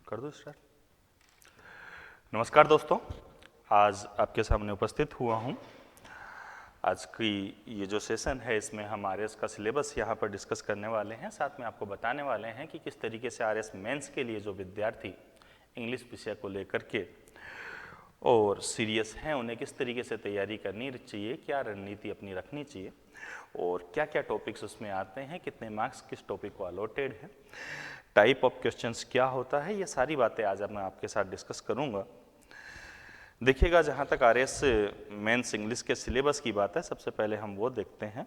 कर दो स्टार्ट। नमस्कार दोस्तों, आज आपके सामने उपस्थित हुआ हूँ। आज की ये जो सेशन है इसमें हम आरएस का सिलेबस यहाँ पर डिस्कस करने वाले हैं। साथ में आपको बताने वाले हैं कि किस तरीके से आरएस मेंस के लिए जो विद्यार्थी इंग्लिश विषय को लेकर के और सीरियस हैं उन्हें किस तरीके से तैयारी करनी चाहिए, क्या रणनीति अपनी रखनी चाहिए और क्या क्या टॉपिक्स उसमें आते हैं, कितने मार्क्स किस टॉपिक को अलॉटेड है, टाइप ऑफ क्वेश्चंस क्या होता है, ये सारी बातें आज मैं आपके साथ डिस्कस करूंगा। देखिएगा, जहाँ तक आरएस मेंस इंग्लिश के सिलेबस की बात है, सबसे पहले हम वो देखते हैं।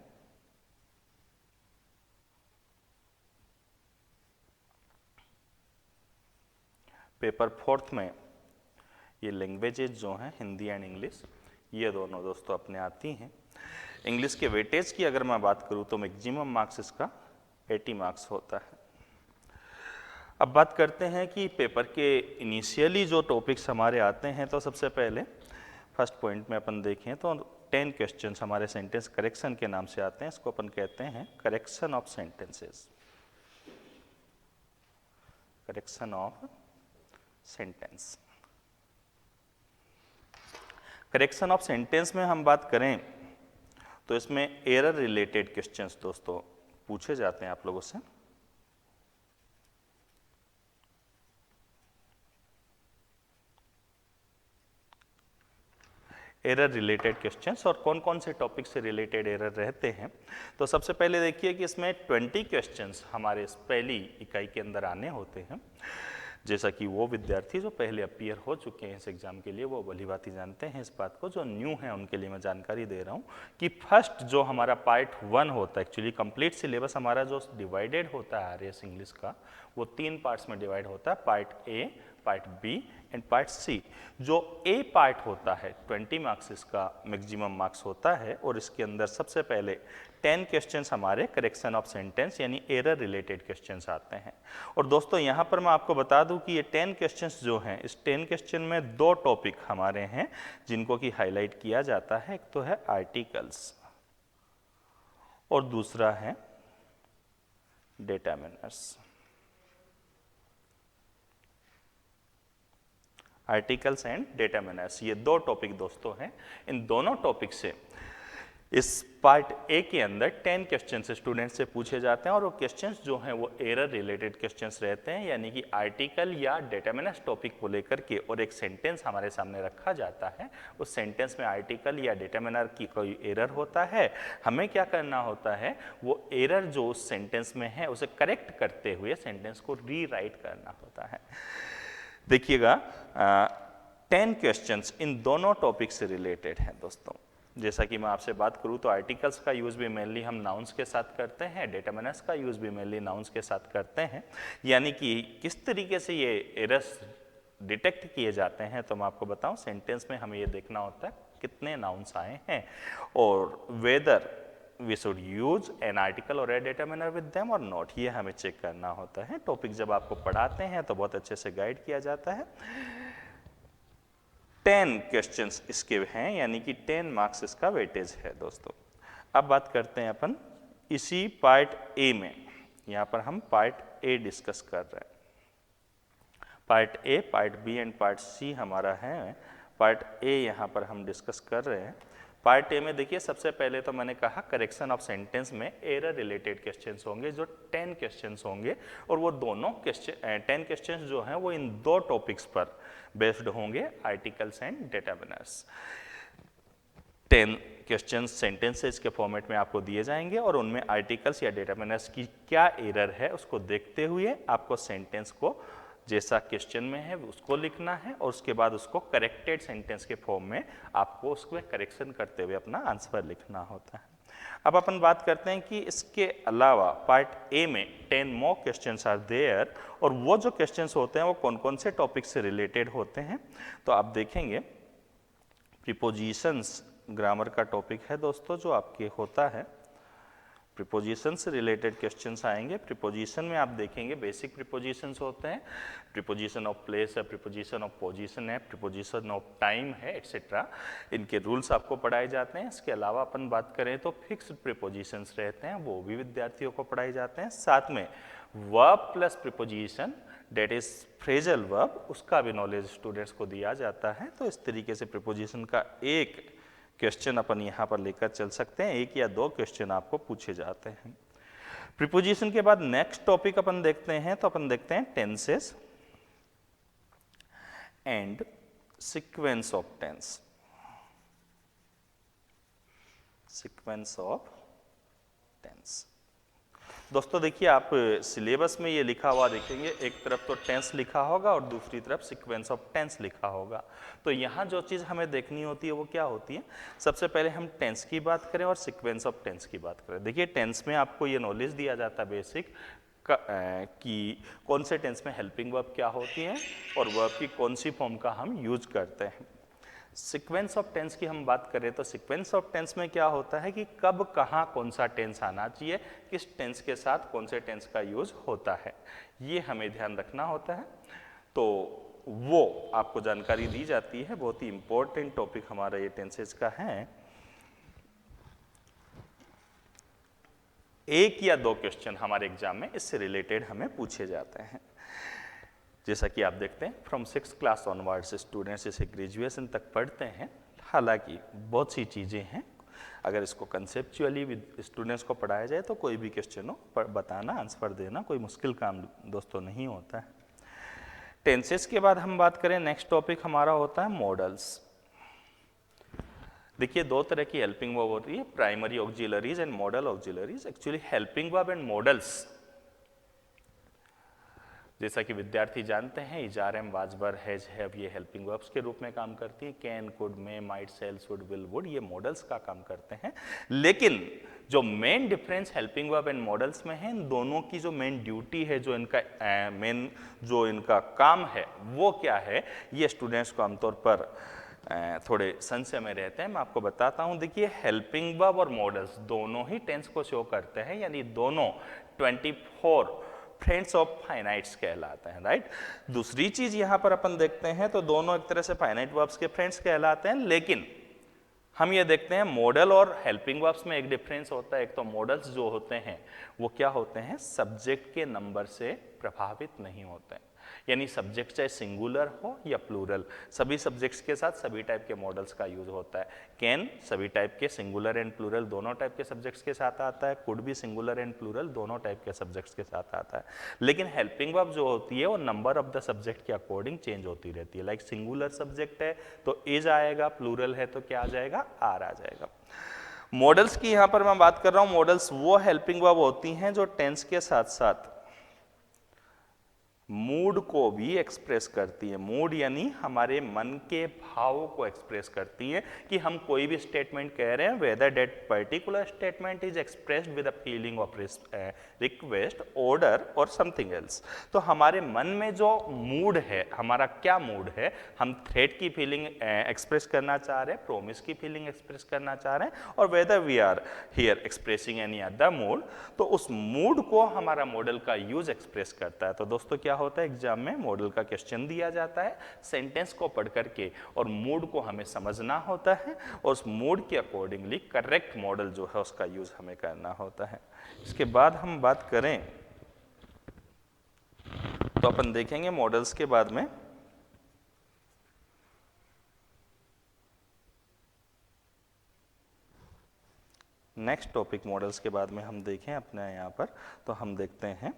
पेपर 4th में ये लैंग्वेजेज जो हैं हिंदी एंड इंग्लिश, ये दोनों दोस्तों अपने आती हैं। इंग्लिश के वेटेज की अगर मैं बात करूँ तो मैक्सिमम मार्क्स इसका 80 मार्क्स होता है। अब बात करते हैं कि पेपर के इनिशियली जो टॉपिक्स हमारे आते हैं, तो सबसे पहले फर्स्ट पॉइंट में अपन देखें तो 10 क्वेश्चंस हमारे सेंटेंस करेक्शन के नाम से आते हैं। इसको अपन कहते हैं correction of sentences. Correction of sentence. Correction of sentence में हम बात करें तो इसमें एरर रिलेटेड क्वेश्चंस दोस्तों पूछे जाते हैं आप लोगों से। एरर रिलेटेड क्वेश्चंस, और कौन कौन से टॉपिक से रिलेटेड एरर रहते हैं, तो सबसे पहले देखिए कि इसमें 20 क्वेश्चंस हमारे इस पहली इकाई के अंदर आने होते हैं। जैसा कि वो विद्यार्थी जो पहले अपीयर हो चुके हैं इस एग्जाम के लिए वो भली भांति जानते हैं इस बात को। जो न्यू है उनके लिए मैं जानकारी दे रहा हूँ कि फर्स्ट जो हमारा पार्ट 1 होता है, एक्चुअली कंप्लीट सिलेबस हमारा जो डिवाइडेड होता है आरएस इंग्लिश का, वो 3 पार्ट्स में डिवाइड होता है, part A, part B and part C. जो ए पार्ट होता है 20 मार्क्स इसका मैक्सिमम मार्क्स होता है, और इसके अंदर सबसे पहले 10 क्वेश्चंस हमारे करेक्शन ऑफ सेंटेंस यानी एरर रिलेटेड क्वेश्चंस आते हैं। और दोस्तों यहाँ पर मैं आपको बता दूं कि ये 10 क्वेश्चंस जो हैं, इस 10 क्वेश्चन में 2 टॉपिक हमारे हैं जिनको कि हाईलाइट किया जाता है। एक तो है आर्टिकल्स और दूसरा है डेटरमिनर्स। आर्टिकल्स एंड डेटरमिनर्स, ये 2 टॉपिक दोस्तों हैं। इन दोनों टॉपिक से इस पार्ट ए के अंदर 10 क्वेश्चंस स्टूडेंट से पूछे जाते हैं, और वो क्वेश्चंस जो हैं वो एरर रिलेटेड क्वेश्चंस रहते हैं, यानी कि आर्टिकल या डेटरमिनर्स टॉपिक को लेकर के और एक सेंटेंस हमारे सामने रखा जाता है। उस सेंटेंस में आर्टिकल या डेटरमिनर की कोई एरर होता है, हमें क्या करना होता है, वो एरर जो उस सेंटेंस में है उसे करेक्ट करते हुए सेंटेंस को रीराइट करना होता है। देखिएगा, 10 क्वेश्चंस इन दोनों टॉपिक से रिलेटेड हैं दोस्तों। जैसा कि मैं आपसे बात करूं तो आर्टिकल्स का यूज़ भी मेनली हम नाउन्स के साथ करते हैं, डेटरमिनर्स का यूज़ भी मेनली नाउन्स के साथ करते हैं। यानी कि किस तरीके से ये एरर्स डिटेक्ट किए जाते हैं, तो मैं आपको बताऊं, सेंटेंस में हमें ये देखना होता है कितने नाउन्स आए हैं और whether we should use an article और ए डेटरमिनर विद देम और नॉट, ये हमें चेक करना होता है। टॉपिक जब आपको पढ़ाते हैं तो बहुत अच्छे से गाइड किया जाता है। 10 क्वेश्चंस इसके हैं, यानी कि 10 मार्क्स इसका वेटेज है दोस्तों। अब बात करते हैं अपन इसी पार्ट ए में। यहाँ पर हम पार्ट ए डिस्कस कर रहे हैं। Part A, part B and part C हमारा है। पार्ट ए यहाँ पर हम डिस्कस कर रहे हैं। पार्ट ए में देखिए, सबसे पहले तो मैंने कहा करेक्शन ऑफ सेंटेंस में एरर रिलेटेड क्वेश्चंस होंगे, जो 10 क्वेश्चंस होंगे, और वो दोनों 10 क्वेश्चंस जो हैं वो इन 2 टॉपिक्स पर बेस्ड होंगे, आर्टिकल्स एंड डेटरमिनर्स। 10 क्वेश्चंस सेंटेंसेस के फॉर्मेट में आपको दिए जाएंगे और उनमें आर्टिकल्स या डेटरमिनर्स की क्या एरर है उसको देखते हुए आपको सेंटेंस को जैसा क्वेश्चन में है उसको लिखना है, और उसके बाद उसको करेक्टेड सेंटेंस के फॉर्म में आपको उसको करेक्शन करते हुए अपना आंसर लिखना होता है। अब अपन बात करते हैं कि इसके अलावा पार्ट ए में 10 मोर क्वेश्चंस आर देयर, और वो जो क्वेश्चंस होते हैं वो कौन कौन से टॉपिक से रिलेटेड होते हैं, तो आप देखेंगे प्रीपोजिशंस ग्रामर का टॉपिक है दोस्तों जो आपके होता है। प्रीपोजिशन से रिलेटेड क्वेश्चंस आएंगे। प्रीपोजिशन में आप देखेंगे बेसिक प्रीपोजिशंस होते हैं, प्रीपोजिशन ऑफ प्लेस है, प्रीपोजिशन ऑफ पोजीशन है, प्रीपोजिशन ऑफ टाइम है, एटसेट्रा। इनके रूल्स आपको पढ़ाए जाते हैं। इसके अलावा अपन बात करें तो फिक्स्ड प्रीपोजिशंस रहते हैं, वो भी विद्यार्थियों को पढ़ाए जाते हैं। साथ में verb plus preposition that is phrasal verb, उसका भी नॉलेज स्टूडेंट्स को दिया जाता है। तो इस तरीके से प्रीपोजिशन का एक क्वेश्चन अपन यहाँ पर लेकर चल सकते हैं, एक या दो क्वेश्चन आपको पूछे जाते हैं। प्रीपोजिशन के बाद नेक्स्ट टॉपिक अपन देखते हैं, तो अपन देखते हैं tenses and sequence of tense. Sequence of tense दोस्तों देखिए, आप सिलेबस में ये लिखा हुआ देखेंगे, एक तरफ तो टेंस लिखा होगा और दूसरी तरफ सीक्वेंस ऑफ टेंस लिखा होगा। तो यहाँ जो चीज़ हमें देखनी होती है वो क्या होती है, सबसे पहले हम टेंस की बात करें और सीक्वेंस ऑफ टेंस की बात करें। देखिए टेंस में आपको ये नॉलेज दिया जाता है बेसिक कि कौन से टेंस में हेल्पिंग वर्ब क्या होती है और वर्ब की कौन सी फॉर्म का हम यूज करते हैं। सीक्वेंस ऑफ टेंस की हम बात करें तो सीक्वेंस ऑफ टेंस में क्या होता है कि कब कहाँ कौन सा टेंस आना चाहिए, किस टेंस के साथ कौन से टेंस का यूज होता है, ये हमें ध्यान रखना होता है। तो वो आपको जानकारी दी जाती है, बहुत ही इंपॉर्टेंट टॉपिक हमारा ये टेंसेज का है। एक या दो क्वेश्चन हमारे एग्जाम में इससे रिलेटेड हमें पूछे जाते हैं। जैसा कि आप देखते हैं from 6th class onwards students इसे ग्रेजुएशन तक पढ़ते हैं। हालांकि बहुत सी चीज़ें हैं, अगर इसको कंसेप्चुअली विद स्टूडेंट्स को पढ़ाया जाए तो कोई भी क्वेश्चन हो बताना, आंसर देना कोई मुश्किल काम दोस्तों नहीं होता है। टेंसेस के बाद हम बात करें, नेक्स्ट टॉपिक हमारा होता है मॉडल्स। देखिए दो तरह की हेल्पिंग वर्ब होती है, primary auxiliaries and modal auxiliaries. Actually helping verb and modals जैसा कि विद्यार्थी जानते हैं, is, are, am, was, were, has, have, ये हेल्पिंग वर्ब्स के रूप में काम करती हैं। Can, could, may, might, shall, should, will, would, ये मॉडल्स का काम करते हैं। लेकिन जो main difference helping verb and modals में है, इन दोनों की जो मेन ड्यूटी है, जो इनका मेन जो इनका काम है वो क्या है, ये स्टूडेंट्स को आमतौर पर थोड़े संशय में रहते हैं। मैं आपको बताता हूं। देखिए हेल्पिंग वर्ब और मॉडल्स दोनों ही टेंस को शो करते हैं, यानी दोनों 24 फ्रेंड्स ऑफ फाइनाइट्स कहलाते हैं, राइट। दूसरी चीज यहां पर अपन देखते हैं तो दोनों एक तरह से फाइनाइट वर्ब्स के फ्रेंड्स कहलाते हैं, लेकिन हम ये देखते हैं मॉडल और हेल्पिंग वर्ब्स में एक डिफरेंस होता है। एक तो मॉडल्स जो होते हैं वो क्या होते हैं, सब्जेक्ट के नंबर से प्रभावित नहीं होते हैं, यानी सब्जेक्ट चाहे सिंगुलर हो या प्लूरल, सभी सब्जेक्ट्स के साथ सभी टाइप के मॉडल्स का यूज होता है। कैन सभी टाइप के सिंगुलर एंड प्लूरल दोनों टाइप के सब्जेक्ट्स के साथ आता है, कुड भी सिंगुलर एंड प्लूरल दोनों टाइप के सब्जेक्ट्स के साथ आता है। लेकिन हेल्पिंग वर्ब जो होती है वो नंबर ऑफ द सब्जेक्ट के अकॉर्डिंग चेंज होती रहती है। लाइक सिंगुलर सब्जेक्ट है तो इज आएगा, प्लूरल है तो क्या आ जाएगा, आर आ जाएगा। मॉडल्स की यहां पर मैं बात कर रहा हूं, मॉडल्स वो हेल्पिंग वर्ब होती हैं जो टेंस के साथ साथ मूड को भी एक्सप्रेस करती है। मूड यानी हमारे मन के भावों को एक्सप्रेस करती है कि हम कोई भी स्टेटमेंट कह रहे हैं, whether that particular statement is expressed with a feeling of request, order और समथिंग एल्स। तो हमारे मन में जो मूड है, हमारा क्या मूड है, हम थ्रेट की फीलिंग एक्सप्रेस करना चाह रहे हैं, प्रॉमिस की फीलिंग एक्सप्रेस करना चाह रहे हैं, और whether we are here expressing any other mood, तो उस मूड को हमारा मॉडल का यूज एक्सप्रेस करता है। तो दोस्तों क्या होता है, एग्जाम में मॉडल का क्वेश्चन दिया जाता है, सेंटेंस को पढ़ करके और मूड को हमें समझना होता है और उस मूड के अकॉर्डिंगली करेक्ट मॉडल जो है उसका यूज हमें करना होता है। इसके बाद हम बात करें तो अपन देखेंगे मॉडल्स के बाद में नेक्स्ट टॉपिक, मॉडल्स के बाद में हम देखें अपने यहाँ पर, तो हम देखते हैं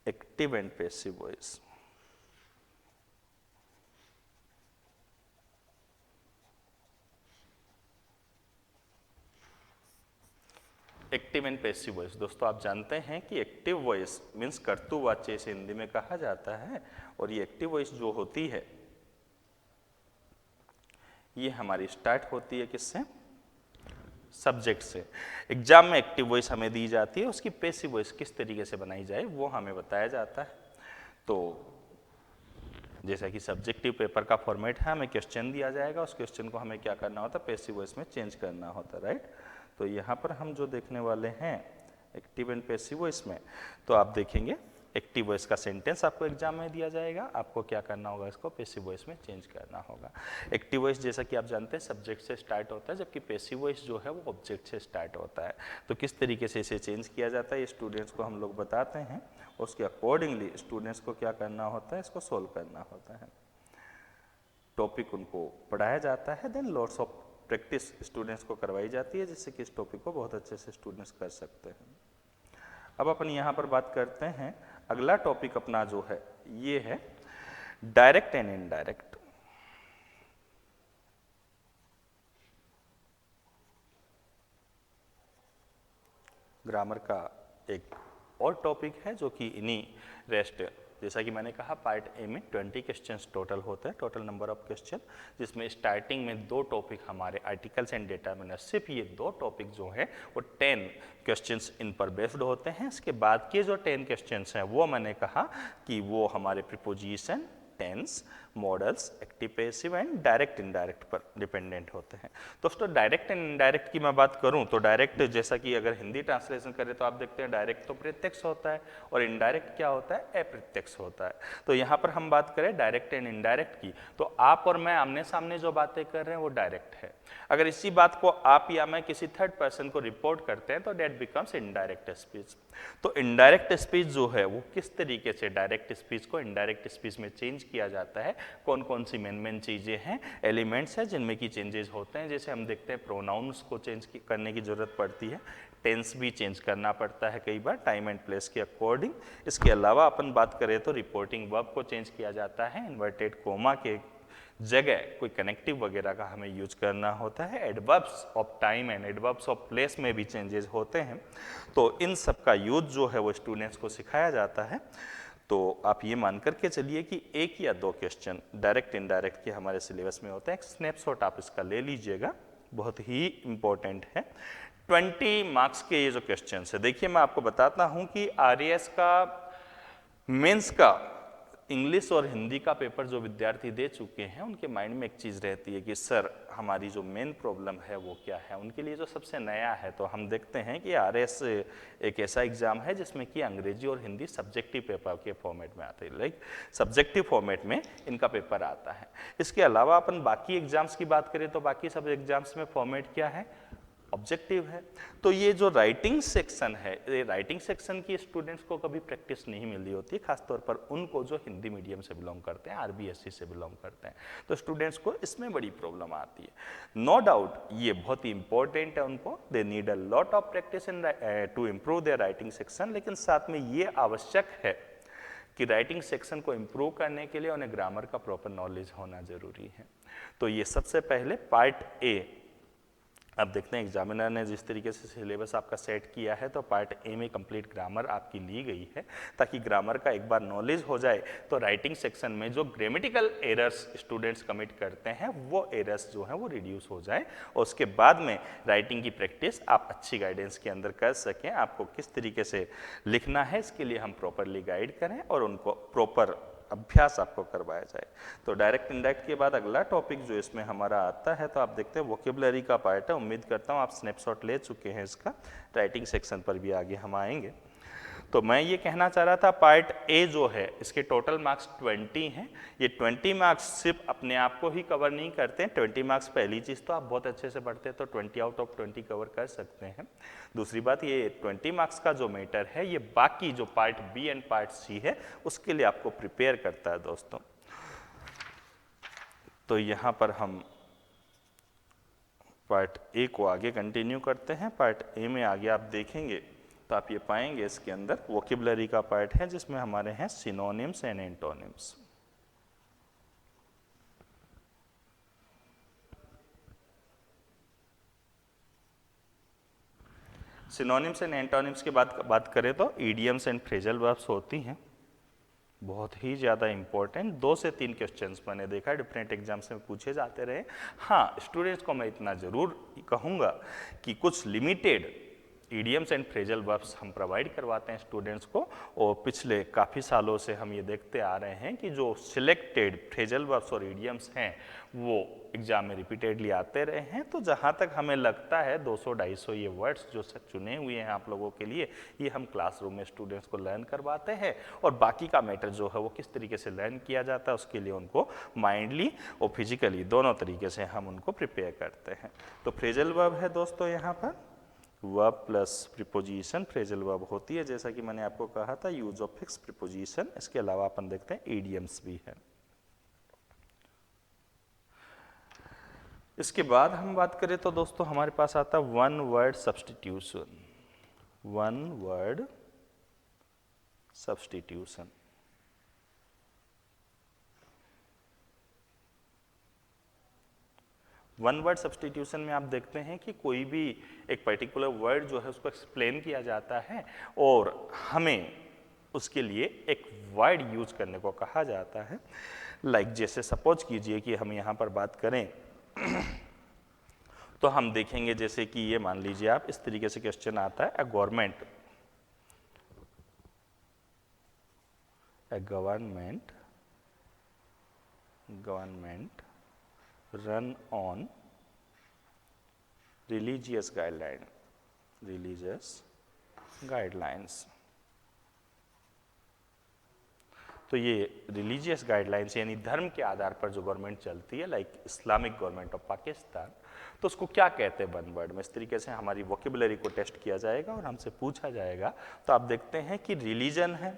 active and passive voice. Active and passive voice दोस्तों आप जानते हैं कि एक्टिव वॉइस मीन्स कर्तृवाच्य इसे हिंदी में कहा जाता है, और ये एक्टिव वॉइस जो होती है ये हमारी स्टार्ट होती है किससे, सब्जेक्ट से। एग्जाम में एक्टिव वॉइस हमें दी जाती है, उसकी पैसिव वॉइस किस तरीके से बनाई जाए वो हमें बताया जाता है। तो जैसा कि सब्जेक्टिव पेपर का फॉर्मेट है, हमें क्वेश्चन दिया जाएगा, उस क्वेश्चन को हमें क्या करना होता है, पैसिव वॉइस में चेंज करना होता है, राइट। तो यहाँ पर हम जो देखने वाले हैं एक्टिव एंड पैसिव वॉइस में, तो आप देखेंगे एक्टिव वॉइस का सेंटेंस आपको एग्जाम में दिया जाएगा, आपको क्या करना होगा, इसको पैसिव वॉइस में चेंज करना होगा। एक्टिव वॉइस जैसा कि आप जानते हैं सब्जेक्ट से स्टार्ट होता है, जबकि पैसिव वॉइस जो है वो ऑब्जेक्ट से स्टार्ट होता है। तो किस तरीके से इसे चेंज किया जाता है ये स्टूडेंट्स को हम लोग बताते हैं, उसके अकॉर्डिंगली स्टूडेंट्स को क्या करना होता है, इसको सोल्व करना होता है। टॉपिक उनको पढ़ाया जाता है, then lots of practice students को करवाई जाती है, जिससे कि इस टॉपिक को बहुत अच्छे से स्टूडेंट्स कर सकते हैं। अब अपन यहाँ पर बात करते हैं, अगला टॉपिक अपना जो है ये है डायरेक्ट एंड इनडायरेक्ट। ग्रामर का एक और टॉपिक है जो कि इन्हीं रेस्ट, जैसा कि मैंने कहा पार्ट ए में 20 क्वेश्चंस टोटल होते हैं, टोटल नंबर ऑफ क्वेश्चन, जिसमें स्टार्टिंग में 2 टॉपिक हमारे आर्टिकल्स एंड डिटरमिनरशिप, ये 2 टॉपिक जो हैं वो 10 क्वेश्चंस इन पर बेस्ड होते हैं। इसके बाद के जो 10 क्वेश्चंस हैं वो मैंने कहा कि वो हमारे preposition, tense, modals, active passive and direct indirect पर डिपेंडेंट होते हैं। दोस्तों डायरेक्ट एंड इनडायरेक्ट की मैं बात करूं तो डायरेक्ट, जैसा कि अगर हिंदी ट्रांसलेशन करें तो आप देखते हैं डायरेक्ट तो प्रत्यक्ष होता है और इनडायरेक्ट क्या होता है, अप्रत्यक्ष होता है। तो यहाँ पर हम बात करें डायरेक्ट एंड इनडायरेक्ट की, तो आप और मैं आमने सामने जो बातें कर रहे हैं वो डायरेक्ट है। अगर इसी बात को आप या मैं किसी थर्ड पर्सन को रिपोर्ट करते हैं तो डेट बिकम्स इनडायरेक्ट स्पीच। तो इनडायरेक्ट स्पीच जो है वो किस तरीके से डायरेक्ट स्पीच को इनडायरेक्ट स्पीच में चेंज किया जाता है, कौन कौन सी मेन चीजें हैं, एलिमेंट्स हैं जिनमें की चेंजेस होते हैं। जैसे हम देखते हैं प्रोनाउंस को चेंज करने की जरूरत पड़ती है, टेंस भी चेंज करना पड़ता है कई बार टाइम एंड प्लेस के अकॉर्डिंग। इसके अलावा अपन बात करें तो रिपोर्टिंग वर्ब को चेंज किया जाता है, इन्वर्टेड कोमा के जगह कोई कनेक्टिव वगैरह का हमें यूज करना होता है। Adverbs of time and adverbs of place में भी चेंजेस होते हैं। तो इन सब का यूज जो है वो स्टूडेंट्स को सिखाया जाता है। तो आप ये मान करके चलिए कि 1 या 2 क्वेश्चन डायरेक्ट इनडायरेक्ट के हमारे सिलेबस में होते हैं। एक स्नैपशॉट आप इसका ले लीजिएगा, बहुत ही इंपॉर्टेंट है। 20 मार्क्स के ये जो क्वेश्चन है, देखिए मैं आपको बताता हूं कि आरएएस का मेंस का इंग्लिश और हिंदी का पेपर जो विद्यार्थी दे चुके हैं उनके माइंड में एक चीज़ रहती है कि सर हमारी जो मेन प्रॉब्लम है वो क्या है। उनके लिए जो सबसे नया है, तो हम देखते हैं कि आरएस एक ऐसा एग्जाम है जिसमें कि अंग्रेजी और हिंदी सब्जेक्टिव पेपर के फॉर्मेट में आते हैं, लाइक सब्जेक्टिव फॉर्मेट में इनका पेपर आता है। इसके अलावा अपन बाकी एग्जाम्स की बात करें तो बाकी सब एग्जाम्स में फॉर्मेट क्या है, ऑब्जेक्टिव है। तो ये जो राइटिंग सेक्शन है, ये राइटिंग सेक्शन की स्टूडेंट्स को कभी प्रैक्टिस नहीं मिली होती, खासतौर पर उनको जो हिंदी मीडियम से बिलोंग करते हैं, आरबीएसई से बिलोंग करते हैं, तो स्टूडेंट्स को इसमें बड़ी प्रॉब्लम आती है। नो डाउट ये बहुत ही इंपॉर्टेंट है, उनको they need a lot of practice in to improve their writing section. लेकिन साथ में ये आवश्यक है कि राइटिंग सेक्शन को इम्प्रूव करने के लिए उन्हें ग्रामर का प्रॉपर नॉलेज होना जरूरी है। तो ये सबसे पहले पार्ट ए, अब देखते हैं एग्जामिनर ने जिस तरीके से सिलेबस आपका सेट किया है, तो पार्ट ए में कंप्लीट ग्रामर आपकी ली गई है, ताकि ग्रामर का एक बार नॉलेज हो जाए तो राइटिंग सेक्शन में जो ग्रामेटिकल एरर्स स्टूडेंट्स कमिट करते हैं वो एरर्स जो हैं वो रिड्यूस हो जाए, और उसके बाद में राइटिंग की प्रैक्टिस आप अच्छी गाइडेंस के अंदर कर सकें। आपको किस तरीके से लिखना है इसके लिए हम प्रॉपरली गाइड करें और उनको प्रॉपर अभ्यास आपको करवाया जाए। तो डायरेक्ट इनडायरेक्ट के बाद अगला टॉपिक जो इसमें हमारा आता है, तो आप देखते हैं वोकेबलरी का पार्ट है। उम्मीद करता हूँ आप स्नैपशॉट ले चुके हैं इसका, राइटिंग सेक्शन पर भी आगे हम आएंगे। तो मैं ये कहना चाह रहा था पार्ट ए जो है इसके टोटल मार्क्स 20 हैं। ये 20 मार्क्स सिर्फ अपने आप को ही कवर नहीं करते। 20 मार्क्स पहली चीज़ तो आप बहुत अच्छे से पढ़ते हैं तो 20 आउट ऑफ 20 कवर कर सकते हैं। दूसरी बात, ये 20 मार्क्स का जो मैटर है ये बाकी जो part B and part C है उसके लिए आपको प्रिपेयर करता है दोस्तों। तो यहाँ पर हम पार्ट ए को आगे कंटिन्यू करते हैं। पार्ट ए में आगे आप देखेंगे तो आप ये पाएंगे इसके अंदर वोकेबलरी का पार्ट है जिसमें हमारे हैं synonyms and antonyms. Synonyms and antonyms के बाद बात करें तो ईडियम्स एंड फ्रेजल वर्ब्स होती हैं, बहुत ही ज़्यादा इंपॉर्टेंट। 2 से 3 क्वेश्चंस मैंने देखा डिफरेंट एग्जाम्स में पूछे जाते रहे। हाँ, स्टूडेंट्स को मैं इतना ज़रूर कहूँगा कि कुछ limited idioms and phrasal verbs हम प्रोवाइड करवाते हैं स्टूडेंट्स को, और पिछले काफ़ी सालों से हम ये देखते आ रहे हैं कि जो सिलेक्टेड फ्रेजल वर्ब्स और इडियम्स हैं वो एग्जाम में रिपीटेडली आते रहे हैं। तो जहाँ तक हमें लगता है 200-250 ये वर्ड्स जो चुने हुए हैं आप लोगों के लिए, ये हम क्लासरूम में स्टूडेंट्स को लर्न करवाते हैं, और बाकी का मैटर जो है वो किस तरीके से लर्न किया जाता है उसके लिए उनको माइंडली और फिजिकली दोनों तरीके से हम उनको प्रिपेयर करते हैं। तो फ्रेजल वर्ब है दोस्तों, यहाँ पर verb plus preposition phrasal verb होती है, जैसा कि मैंने आपको कहा था यूज ऑफ फिक्स प्रीपोजिशन। इसके अलावा अपन देखते हैं इडियम्स भी है। इसके बाद हम बात करें तो दोस्तों हमारे पास आता है one word substitution. One word substitution. One word substitution में आप देखते हैं कि कोई भी एक पर्टिकुलर वर्ड जो है उसको एक्सप्लेन किया जाता है और हमें उसके लिए एक वर्ड यूज करने को कहा जाता है। लाइक जैसे सपोज कीजिए कि हम यहाँ पर बात करें तो हम देखेंगे जैसे कि ये मान लीजिए आप इस तरीके से क्वेश्चन आता है, ए government run on religious guidelines। तो ये रिलीजियस गाइडलाइंस यानी धर्म के आधार पर जो गवर्नमेंट चलती है, like Islamic government of Pakistan, तो उसको क्या कहते हैं वन वर्ड में। इस तरीके से हमारी वोकेबुलरी को टेस्ट किया जाएगा और हमसे पूछा जाएगा। तो आप देखते हैं कि रिलीजन है।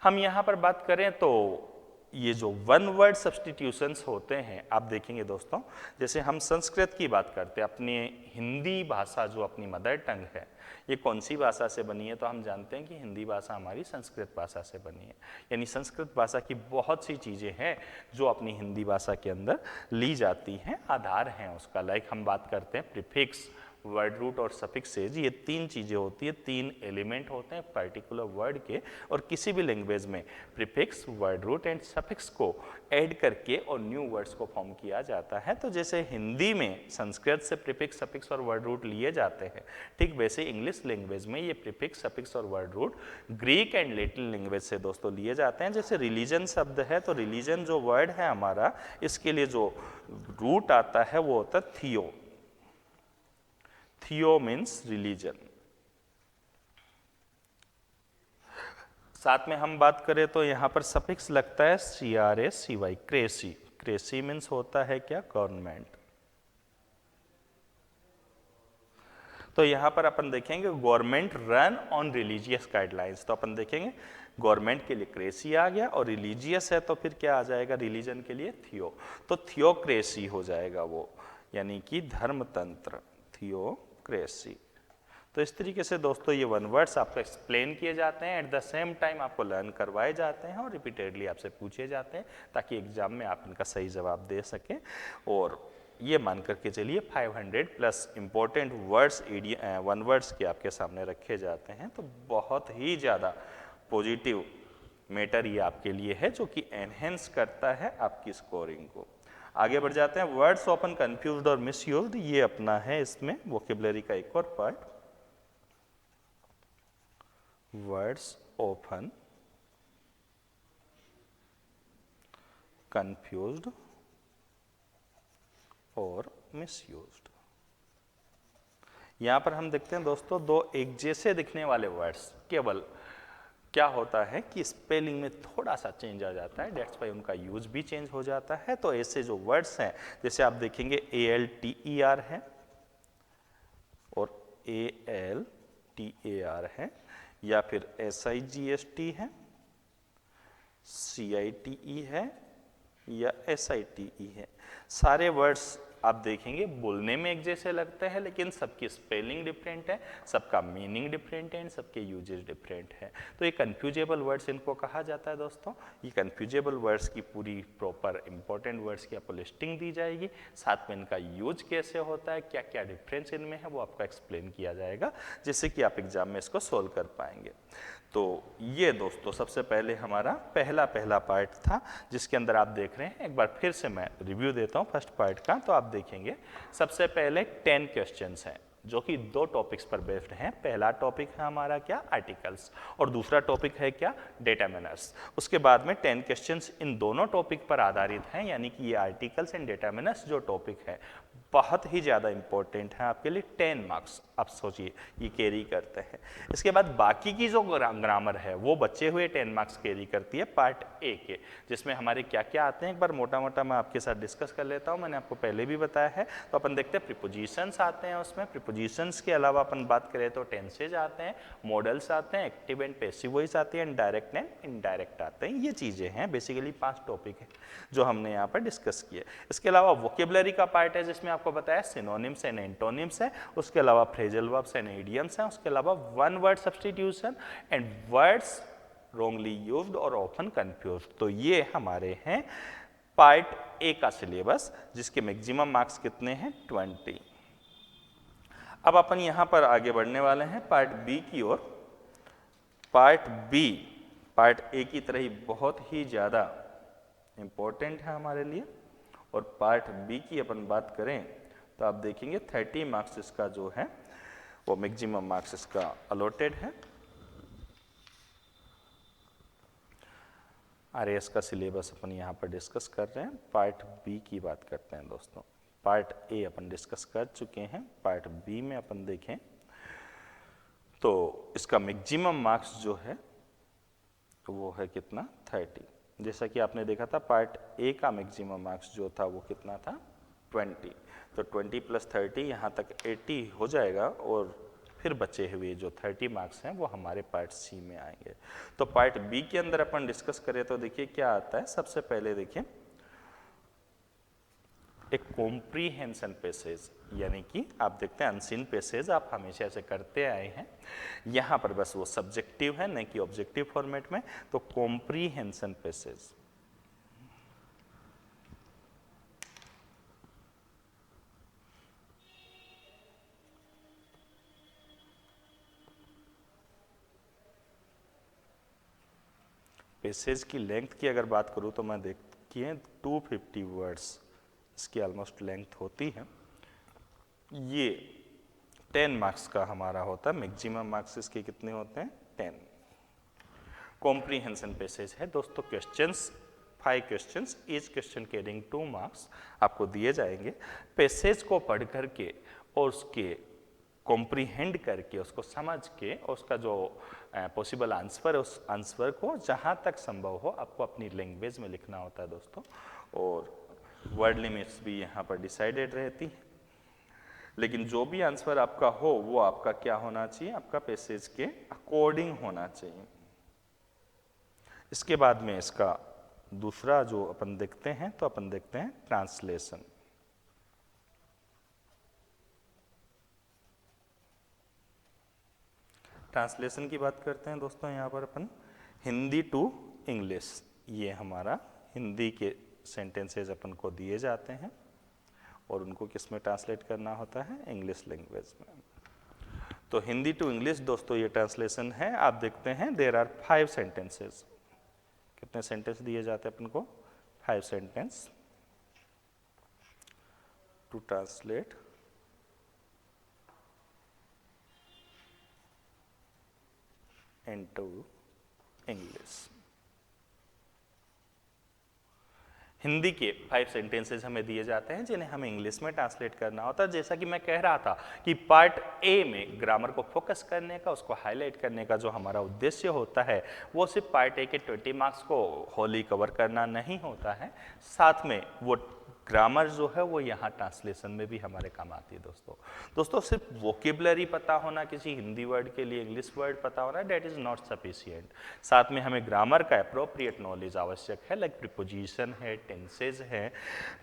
हम यहाँ पर बात करें तो ये जो वन वर्ड सब्स्टिट्यूशंस होते हैं आप देखेंगे दोस्तों, जैसे हम संस्कृत की बात करते हैं, अपनी हिंदी भाषा जो अपनी मदर टंग है, ये कौन सी भाषा से बनी है, तो हम जानते हैं कि हिंदी भाषा हमारी संस्कृत भाषा से बनी है। यानी संस्कृत भाषा की बहुत सी चीज़ें हैं जो अपनी हिंदी भाषा के अंदर ली जाती हैं, आधार हैं उसका। लाइक हम बात करते हैं प्रीफिक्स, वर्ड रूट और सफिक्सेज, ये तीन चीज़ें होती है, तीन एलिमेंट होते हैं पर्टिकुलर वर्ड के, और किसी भी लैंग्वेज में prefix, word root and suffix को ऐड करके और न्यू वर्ड्स को फॉर्म किया जाता है। तो जैसे हिंदी में संस्कृत से प्रीफिक्स, सफिक्स और वर्ड रूट लिए जाते हैं, ठीक वैसे इंग्लिश लैंग्वेज में ये प्रीफिक्स, सफिक्स और word root Greek and Latin language से दोस्तों लिए जाते हैं। जैसे रिलीजन शब्द है, तो रिलीजन जो वर्ड है हमारा, इसके लिए जो रूट आता है वो होता है थियो। थियो मीन्स रिलीजन। साथ में हम बात करें तो यहां पर सफिक्स लगता है CRACY, क्रेसी। क्रेसी मीन्स होता है क्या, गवर्नमेंट। तो यहां पर अपन देखेंगे government run on religious guidelines, तो अपन देखेंगे गवर्नमेंट के लिए क्रेसी आ गया, और रिलीजियस है तो फिर क्या आ जाएगा, रिलीजन के लिए थियो। तो थियोक्रेसी हो जाएगा वो, यानी कि धर्मतंत्र, थियोक्रेसी। तो इस तरीके से दोस्तों ये वन वर्ड्स आपको एक्सप्लेन किए जाते हैं, एट द सेम टाइम आपको लर्न करवाए जाते हैं और रिपीटेडली आपसे पूछे जाते हैं, ताकि एग्जाम में आप इनका सही जवाब दे सकें। और ये मान करके चलिए 500 plus important words one words के आपके सामने रखे जाते हैं। तो बहुत ही ज़्यादा पॉजिटिव मैटर ये आपके लिए है, जो कि एनहेंस करता है आपकी स्कोरिंग को। आगे बढ़ जाते हैं, वर्ड्स ऑफन कंफ्यूज्ड और मिसयूज्ड, ये अपना है इसमें वोकेबुलरी का एक और पार्ट। वर्ड्स ऑफन कंफ्यूज्ड और मिसयूज्ड। यहां पर हम देखते हैं दोस्तों दो एक जैसे दिखने वाले वर्ड्स, केवल क्या होता है कि स्पेलिंग में थोड़ा सा चेंज आ जाता है, डेट्स वाई उनका यूज भी चेंज हो जाता है। तो ऐसे जो वर्ड्स हैं, जैसे आप देखेंगे ALTER है और ALTAR है, या फिर SIGST है, CITE है, या SITE है। सारे वर्ड्स आप देखेंगे बोलने में एक जैसे लगते हैं, लेकिन सबकी स्पेलिंग डिफरेंट है, सबका मीनिंग डिफरेंट है, सबके यूजेस डिफरेंट है। तो ये कन्फ्यूजेबल वर्ड्स इनको कहा जाता है दोस्तों। ये कन्फ्यूजेबल वर्ड्स की पूरी प्रॉपर इंपॉर्टेंट वर्ड्स की आपको लिस्टिंग दी जाएगी, साथ में इनका यूज कैसे होता है, क्या क्या डिफरेंस इनमें है, वो आपको एक्सप्लेन किया जाएगा, जिससे कि आप एग्जाम में इसको सोल्व कर पाएंगे। तो ये दोस्तों सबसे पहले हमारा पहला पार्ट था, जिसके अंदर आप देख रहे हैं, एक बार फिर से मैं रिव्यू देता हूँ फर्स्ट पार्ट का। तो आप देखेंगे सबसे पहले 10 क्वेश्चंस हैं, जो कि दो टॉपिक्स पर बेस्ड हैं। पहला टॉपिक है हमारा क्या, आर्टिकल्स, और दूसरा टॉपिक है क्या, डेटा मैनर्स। उसके बाद में 10 क्वेश्चंस इन दोनों टॉपिक पर आधारित हैं, यानी कि ये आर्टिकल्स एंड डेटा मैनर्स जो टॉपिक है बहुत ही ज़्यादा इंपॉर्टेंट है आपके लिए। 10 मार्क्स आप सोचिए ये कैरी करते हैं। इसके बाद बाकी की जो ग्रामर है वो बचे हुए 10 मार्क्स कैरी करती है पार्ट ए के, जिसमें हमारे क्या क्या आते हैं एक बार मोटा मोटा मैं आपके साथ डिस्कस कर लेता हूँ। मैंने आपको पहले भी बताया है। तो अपन देखते हैं प्रीपोजिशंस आते हैं उसमें। प्रीपोजिशंस के अलावा अपन बात करें तो टेंसेज आते हैं, मॉडल्स आते हैं, एक्टिव एंड पैसिव वॉइस आती है, एंड डायरेक्ट एंड इनडायरेक्ट आते हैं। ये चीज़ें हैं बेसिकली 5 टॉपिक है जो हमने यहाँ पर डिस्कस किए। इसके अलावा वोकेबलरी का पार्ट है जिसमें आपको बताया सिनोनिम्स एंड एंटोनिम्स है, उसके अलावा फ्रेजल वर्ब्स एंड इडियम्स हैं, उसके अलावा one word substitution and words wrongly used और often confused। तो ये हमारे हैं पार्ट ए का सिलेबस, जिसके मैक्सिमम मार्क्स कितने हैं, 20। अब अपन यहां पर आगे बढ़ने वाले हैं पार्ट बी की ओर। पार्ट बी पार्ट ए की तरह ही बहुत ही ज़्यादा इंपॉर्टेंट है हमारे लिए, और पार्ट बी की अपन बात करें तो आप देखेंगे 30 मार्क्स इसका जो है वो मैक्सिमम मार्क्स इसका अलॉटेड है। आरएएस का सिलेबस अपन यहाँ पर डिस्कस कर रहे हैं। पार्ट बी की बात करते हैं दोस्तों। पार्ट ए अपन डिस्कस कर चुके हैं, पार्ट बी में अपन देखें तो इसका मैक्सिमम मार्क्स जो है वो है कितना, 30। जैसा कि आपने देखा था पार्ट ए का मैक्सिमम मार्क्स जो था वो कितना था, 20। तो 20 + 30 यहाँ तक 80 हो जाएगा, और फिर बचे हुए जो 30 मार्क्स हैं वो हमारे पार्ट सी में आएंगे। तो पार्ट बी के अंदर अपन डिस्कस करें तो देखिए क्या आता है। सबसे पहले देखिए एक कॉम्प्रीहेंशन पैसेज, यानी कि आप देखते हैं अनसीन पैसेज आप हमेशा ऐसे करते आए हैं, यहाँ पर बस वो सब्जेक्टिव है नहीं कि ऑब्जेक्टिव फॉर्मेट में। तो कॉम्प्रीहेंशन पैसेज पैसेज की लेंथ की अगर बात करूँ तो मैं देखिए 250 वर्ड्स इसकी ऑलमोस्ट लेंथ होती है। ये 10 मार्क्स का हमारा होता है। मैक्सिमम मार्क्स इसके कितने होते हैं, 10। कॉम्प्रीहेंशन पैसेज है दोस्तों। Questions 5 questions, each question carrying 2 marks आपको दिए जाएंगे। पैसेज को पढ़ करके और उसके कॉम्प्रीहेंड करके उसको समझ के उसका जो पॉसिबल आंसर है उस आंसर को जहाँ तक संभव हो आपको अपनी लैंग्वेज में लिखना होता है दोस्तों। और वर्ड लिमिट्स भी यहाँ पर डिसाइडेड रहती है, लेकिन जो भी आंसर आपका हो वो आपका क्या होना चाहिए, आपका पैसेज के अकॉर्डिंग होना चाहिए। इसके बाद में इसका दूसरा जो अपन देखते हैं तो अपन देखते हैं ट्रांसलेशन। ट्रांसलेशन की बात करते हैं दोस्तों। यहाँ पर अपन हिंदी टू इंग्लिश, ये हमारा हिंदी के सेंटेंसेज अपन को दिए जाते हैं और उनको किस में ट्रांसलेट करना होता है, इंग्लिश लैंग्वेज में। तो हिंदी टू इंग्लिश दोस्तों ये ट्रांसलेशन है। आप देखते हैं देयर आर 5 सेंटेंसेज। कितने सेंटेंस दिए जाते हैं अपन को, 5 sentence to translate into English. Hindi के 5 सेंटेंसेस हमें दिए जाते हैं जिन्हें हमें इंग्लिश में ट्रांसलेट करना होता है। जैसा कि मैं कह रहा था कि पार्ट ए में ग्रामर को फोकस करने का, उसको हाईलाइट करने का जो हमारा उद्देश्य होता है वो सिर्फ पार्ट ए के 20 मार्क्स को होली कवर करना नहीं होता है, साथ में वो ग्रामर जो है वो यहाँ ट्रांसलेशन में भी हमारे काम आती है दोस्तों। सिर्फ वोकेबलरी पता होना किसी हिंदी वर्ड के लिए, इंग्लिश वर्ड पता होना, डेट इज नॉट सफिशिएंट। साथ में हमें ग्रामर का अप्रोप्रिएट नॉलेज आवश्यक है, लाइक प्रीपोजिशन है, टेंसेज है,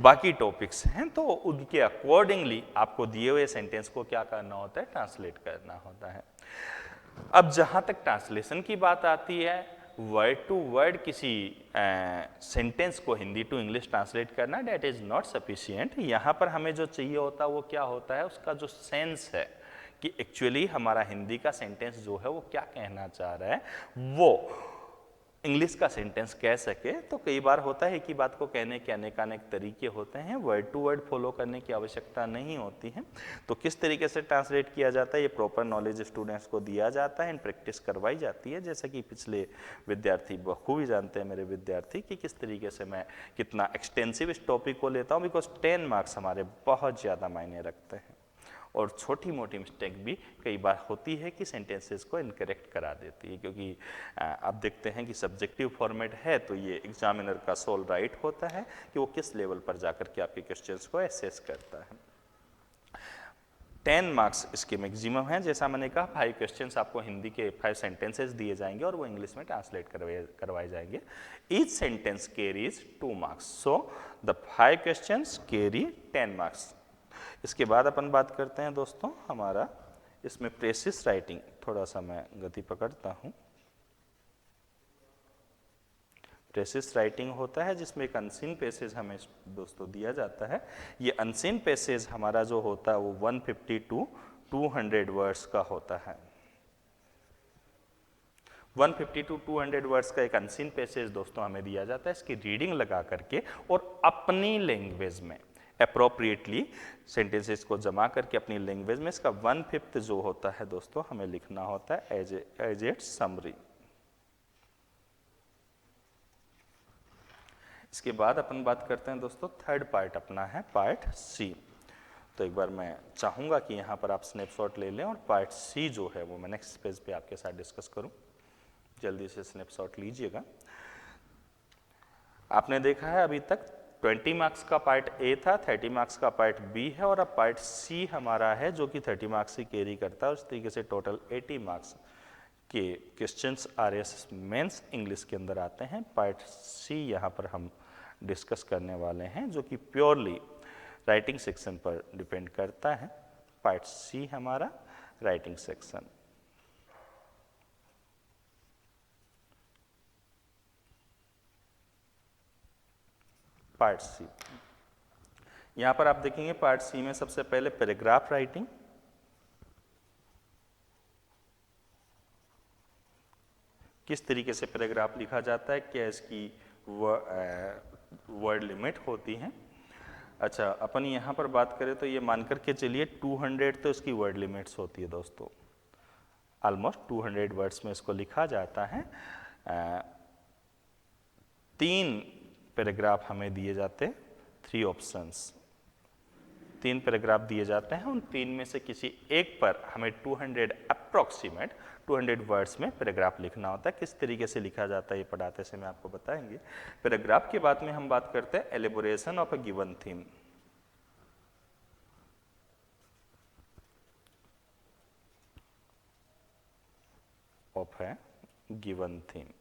बाकी टॉपिक्स हैं। तो उनके अकॉर्डिंगली आपको दिए हुए सेंटेंस को क्या करना होता है, ट्रांसलेट करना होता है। अब जहाँ तक ट्रांसलेशन की बात आती है, वर्ड टू वर्ड किसी सेंटेंस को हिंदी टू इंग्लिश ट्रांसलेट करना डेट इज नॉट सफिशिएंट। यहाँ पर हमें जो चाहिए होता है वो क्या होता है, उसका जो सेंस है कि एक्चुअली हमारा हिंदी का सेंटेंस जो है वो क्या कहना चाह रहा है, वो इंग्लिश का सेंटेंस कह सके तो कई बार होता है कि बात को कहने के अनेक तरीके होते हैं, वर्ड टू वर्ड फॉलो करने की आवश्यकता नहीं होती है। तो किस तरीके से ट्रांसलेट किया जाता है ये प्रॉपर नॉलेज स्टूडेंट्स को दिया जाता है एंड प्रैक्टिस करवाई जाती है, जैसा कि पिछले विद्यार्थी बखूबी जानते हैं मेरे विद्यार्थी कि किस तरीके से मैं कितना एक्सटेंसिव इस टॉपिक को लेता हूँ, बिकॉज 10 मार्क्स हमारे बहुत ज़्यादा मायने रखते हैं और छोटी मोटी मिस्टेक भी कई बार होती है कि सेंटेंसेस को इनकरेक्ट करा देती है, क्योंकि आप देखते हैं कि सब्जेक्टिव फॉर्मेट है तो ये एग्जामिनर का सोल राइट होता है कि वो किस लेवल पर जाकर के आपके क्वेश्चंस को एसेस करता है। 10 मार्क्स इसके मैक्सिमम हैं, जैसा मैंने कहा 5 क्वेश्चंस आपको हिंदी के 5 सेंटेंसेस दिए जाएंगे और वो इंग्लिश में ट्रांसलेट करवाए जाएंगे। Each sentence carries 2 marks, so the 5 questions carry 10 marks. इसके बाद अपन बात करते हैं दोस्तों हमारा इसमें प्रेसिस राइटिंग, थोड़ा सा मैं गति पकड़ता हूं। प्रेसिस राइटिंग होता है जिसमें एक अनसीन पैसेज हमें दोस्तों दिया जाता है। ये अनसीन पैसेज हमारा जो होता है वो 150 to 200 वर्ड्स का होता है। 150 to 200 वर्ड्स का एक अनसीन पैसेज दोस्तों हमें दिया जाता है, इसकी रीडिंग लगा करके और अपनी लैंग्वेज में अप्रोप्रिएटली सेंटेंसेस को जमा करके अपनी लैंग्वेज में इसका 1/5 जो होता है दोस्तों हमें लिखना होता है एज इट्स समरी। इसके बाद अपन बात करते हैं दोस्तों थर्ड पार्ट अपना है पार्ट सी। तो एक बार मैं चाहूंगा कि यहाँ पर आप स्नैपशॉट ले लें और पार्ट सी जो है वो मैं नेक्स्ट पेज पे आपके साथ डिस्कस करूं। जल्दी से स्नैपशॉट लीजिएगा। आपने देखा है अभी तक 20 मार्क्स का पार्ट ए था, 30 मार्क्स का पार्ट बी है और अब पार्ट सी हमारा है जो कि 30 मार्क्स ही कैरी करता है। उस तरीके से टोटल 80 मार्क्स के क्वेश्चंस आरएस मेंस इंग्लिश के अंदर आते हैं। पार्ट सी यहाँ पर हम डिस्कस करने वाले हैं जो कि प्योरली राइटिंग सेक्शन पर डिपेंड करता है। पार्ट सी हमारा राइटिंग सेक्शन। पार्ट सी, यहां पर आप देखेंगे पार्ट सी में सबसे पहले पैराग्राफ राइटिंग, किस तरीके से पैराग्राफ लिखा जाता है, क्या इसकी वर्ड लिमिट होती है। अच्छा, अपन यहां पर बात करें तो ये मान करके चलिए 200 तो इसकी वर्ड लिमिट्स होती है दोस्तों, ऑलमोस्ट 200 वर्ड्स में इसको लिखा जाता है। 3 पैराग्राफ हमें दिए जाते हैं, 3 ऑप्शंस, 3 पैराग्राफ दिए जाते हैं। उन 3 में से किसी एक पर हमें 200 अप्रोक्सीमेट 200 वर्ड्स में पैराग्राफ लिखना होता है। किस तरीके से लिखा जाता है ये पढ़ाते समय आपको बताएंगे। पैराग्राफ के बाद में हम बात करते हैं elaboration of a given theme. Of है गिवन थीम।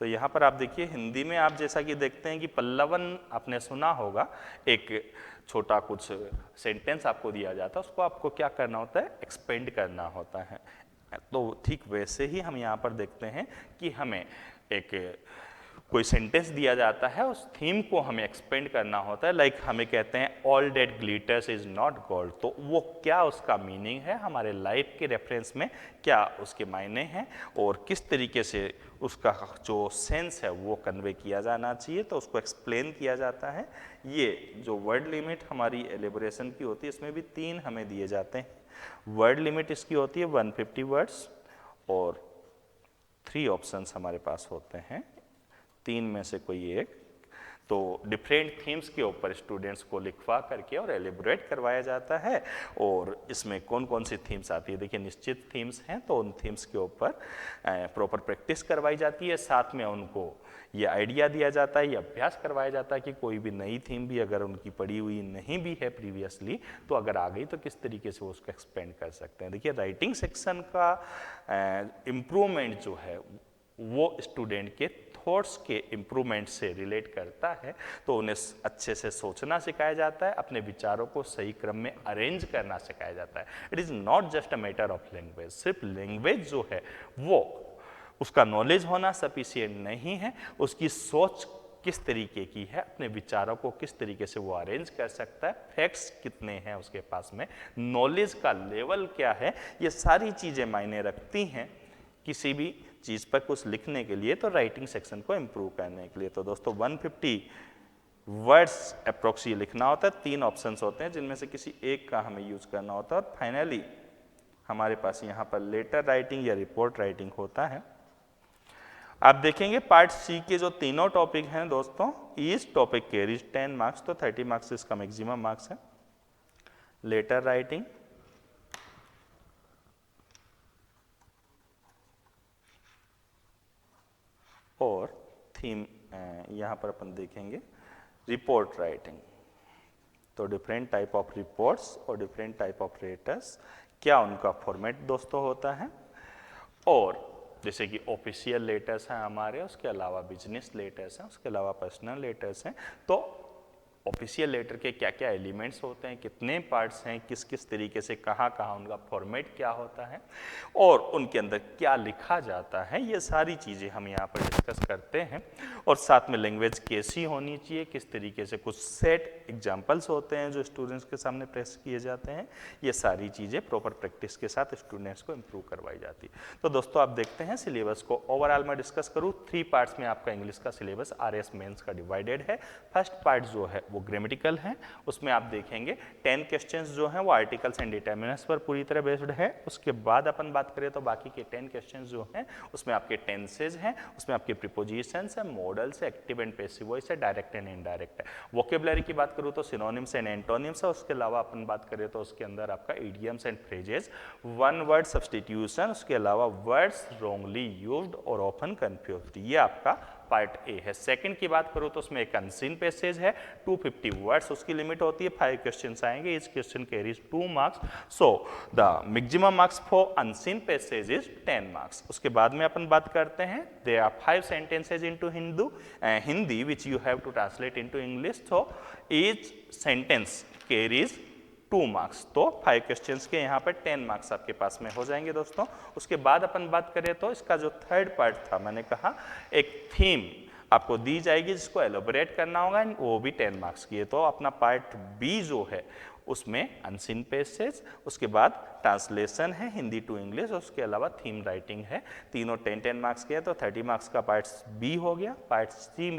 तो यहाँ पर आप देखिए हिंदी में आप जैसा कि देखते हैं कि पल्लवन आपने सुना होगा, एक छोटा कुछ सेंटेंस आपको दिया जाता है, उसको आपको क्या करना होता है, एक्सपेंड करना होता है। तो ठीक वैसे ही हम यहाँ पर देखते हैं कि हमें एक कोई सेंटेंस दिया जाता है, उस थीम को हमें एक्सपेंड करना होता है। लाइक हमें कहते हैं all that glitters is not gold, तो वो क्या उसका मीनिंग है, हमारे लाइफ के रेफरेंस में क्या उसके मायने हैं और किस तरीके से उसका जो सेंस है वो कन्वे किया जाना चाहिए, तो उसको एक्सप्लेन किया जाता है। ये जो वर्ड लिमिट हमारी एलिबोरेशन की होती है इसमें भी 3 हमें दिए जाते हैं। वर्ड लिमिट इसकी होती है 150 वर्ड्स और 3 ऑप्शंस हमारे पास होते हैं, 3 में से कोई एक। तो डिफरेंट थीम्स के ऊपर स्टूडेंट्स को लिखवा करके और एलिबोरेट करवाया जाता है। और इसमें कौन कौन सी थीम्स आती है, देखिए निश्चित थीम्स हैं तो उन थीम्स के ऊपर प्रॉपर प्रैक्टिस करवाई जाती है। साथ में उनको ये आइडिया दिया जाता है, ये अभ्यास करवाया जाता है कि कोई भी नई थीम भी अगर उनकी पड़ी हुई नहीं भी है प्रीवियसली, तो अगर आ गई तो किस तरीके से वो उसको एक्सपेंड कर सकते हैं। देखिए राइटिंग सेक्शन का इम्प्रूवमेंट जो है वो स्टूडेंट के थॉट्स के इम्प्रूवमेंट से रिलेट करता है। तो उन्हें अच्छे से सोचना सिखाया जाता है, अपने विचारों को सही क्रम में अरेंज करना सिखाया जाता है। It is not just a matter of language, सिर्फ लैंग्वेज जो है वो उसका नॉलेज होना सफिशिएंट नहीं है, उसकी सोच किस तरीके की है, अपने विचारों को किस तरीके से वो अरेंज कर सकता है, फैक्ट्स कितने हैं उसके पास में, नॉलेज का लेवल क्या है, ये सारी चीज़ें मायने रखती हैं किसी भी चीज़ पर कुछ लिखने के लिए, तो राइटिंग सेक्शन को इम्प्रूव करने के लिए। तो दोस्तों 150 वर्ड्स अप्रोक्स ये लिखना होता है। 3 ऑप्शंस होते हैं जिनमें से किसी एक का हमें यूज करना होता है। और फाइनली हमारे पास यहाँ पर लेटर राइटिंग या रिपोर्ट राइटिंग होता है। आप देखेंगे पार्ट सी के जो तीनों टॉपिक हैं दोस्तों, ईच टॉपिक कैरीज 10 मार्क्स, तो 30 मार्क्स इसका मैक्सिमम मार्क्स है। लेटर राइटिंग, और थीम यहाँ पर अपन देखेंगे रिपोर्ट राइटिंग। तो डिफरेंट टाइप ऑफ रिपोर्ट्स और डिफरेंट टाइप ऑफ लेटर्स, क्या उनका फॉर्मेट दोस्तों होता है, और जैसे कि ऑफिशियल लेटर्स हैं हमारे, उसके अलावा बिजनेस लेटर्स हैं, उसके अलावा पर्सनल लेटर्स हैं। तो ऑफिशियल लेटर के क्या क्या एलिमेंट्स होते हैं, कितने पार्ट्स हैं, किस किस तरीके से, कहाँ कहाँ उनका फॉर्मेट क्या होता है, और उनके अंदर क्या लिखा जाता है, ये सारी चीज़ें हम यहाँ पर डिस्कस करते हैं। और साथ में लैंग्वेज कैसी होनी चाहिए, किस तरीके से, कुछ सेट एग्जाम्पल्स होते हैं जो स्टूडेंट्स के सामने प्रेस किए जाते हैं। ये सारी चीज़ें प्रॉपर प्रैक्टिस के साथ स्टूडेंट्स को इम्प्रूव करवाई जाती है। तो दोस्तों आप देखते हैं सिलेबस को ओवरऑल में डिस्कस करूँ, 3 पार्ट्स में आपका इंग्लिश का सिलेबस RS मेंस का डिवाइडेड है। फर्स्ट पार्ट जो है वो ग्रामेटिकल है, उसमें आप देखेंगे 10 क्वेश्चंस जो हैं वो आर्टिकल्स एंड डिटरमिनर्स पर पूरी तरह बेस्ड है। उसके बाद अपन बात करें तो बाकी के 10 क्वेश्चंस जो हैं उसमें आपके टेंसेज हैं, उसमें आपके प्रीपोजिशंस हैं, मॉडल्स है, एक्टिव एंड पैसिव वॉइस है, डायरेक्ट एंड इनडायरेक्ट है। वोकेबुलरी की बात करूँ तो सिनोनिम्स एंड एंटोनिम्स है। उसके अलावा अपन बात करें तो उसके अंदर आपका idioms and phrases, one word substitution, उसके अलावा वर्ड्स रॉन्गली यूज्ड और ऑफन कंफ्यूज्ड, ये आपका पार्ट ए है। सेकंड की बात करूं तो उसमें एक अनसीन पैसेज है, 250 वर्ड्स उसकी लिमिट होती है, 5 क्वेश्चंस आएंगे, इस question carries 2 marks. So the maximum marks for unseen passage is 10 marks. उसके बाद में अपन बात करते हैं there are 5 sentences into Hindi which you have to translate into English. So each sentence carries 2 marks. तो 5 क्वेश्चंस के यहाँ पर 10 मार्क्स आपके पास में हो जाएंगे दोस्तों। उसके बाद अपन बात करें तो इसका जो थर्ड पार्ट था, मैंने कहा एक थीम आपको दी जाएगी जिसको एलोबरेट करना होगा, वो भी 10 मार्क्स की है। तो अपना पार्ट बी जो है उसमें अनसीन पैसेज, उसके बाद ट्रांसलेशन है हिंदी टू इंग्लिश, उसके अलावा थीम राइटिंग है। तीनों 10-10 मार्क्स के हैं, तो 30 मार्क्स का पार्ट बी हो गया। Part C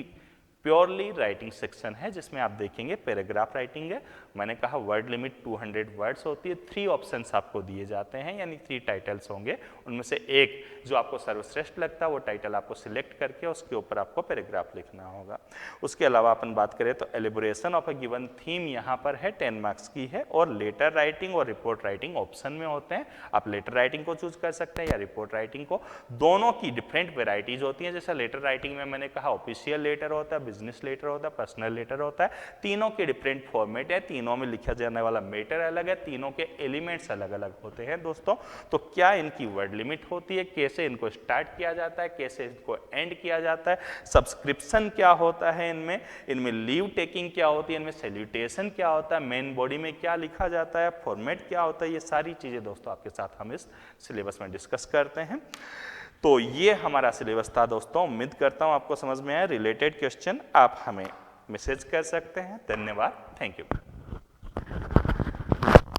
purely writing section है जिसमें आप देखेंगे पैराग्राफ राइटिंग है। मैंने कहा वर्ड लिमिट 200 वर्ड्स होती है। 3 ऑप्शंस आपको दिए जाते हैं, यानी 3 टाइटल्स होंगे, उनमें से एक जो आपको सर्वश्रेष्ठ लगता है वो टाइटल आपको सिलेक्ट करके उसके ऊपर आपको पैराग्राफ लिखना होगा। उसके अलावा अपन बात करें तो एलिबोरेशन ऑफ अ गिवन थीम यहाँ पर है 10 मार्क्स की है, और लेटर राइटिंग और रिपोर्ट राइटिंग ऑप्शन में होते हैं। आप लेटर राइटिंग को चूज कर सकते हैं या रिपोर्ट राइटिंग को, दोनों की डिफरेंट वेराइटीज होती हैं। जैसे लेटर राइटिंग में मैंने कहा ऑफिशियल लेटर होता है, बिजनेस लेटर होता है, पर्सनल लेटर होता है। तीनों के डिफरेंट फॉर्मेट है, तीनों में लिखा जाने वाला मैटर अलग है, तीनों के एलिमेंट्स अलग अलग होते हैं दोस्तों। तो क्या इनकी वर्ड लिमिट होती है, कैसे इनको स्टार्ट किया जाता है, कैसे इनको एंड किया जाता है, सब्सक्रिप्शन क्या होता है इनमें लीव टेकिंग क्या होती है, इनमें सैल्यूटेशन क्या होता है, मेन बॉडी में क्या लिखा जाता है, फॉर्मेट क्या होता है, ये सारी चीजें दोस्तों आपके साथ हम इस सिलेबस में डिस्कस करते हैं। तो ये हमारा सिलेबस था दोस्तों। उम्मीद करता हूं आपको समझ में आया। रिलेटेड क्वेश्चन आप हमें मैसेज कर सकते हैं। धन्यवाद, थैंक यू।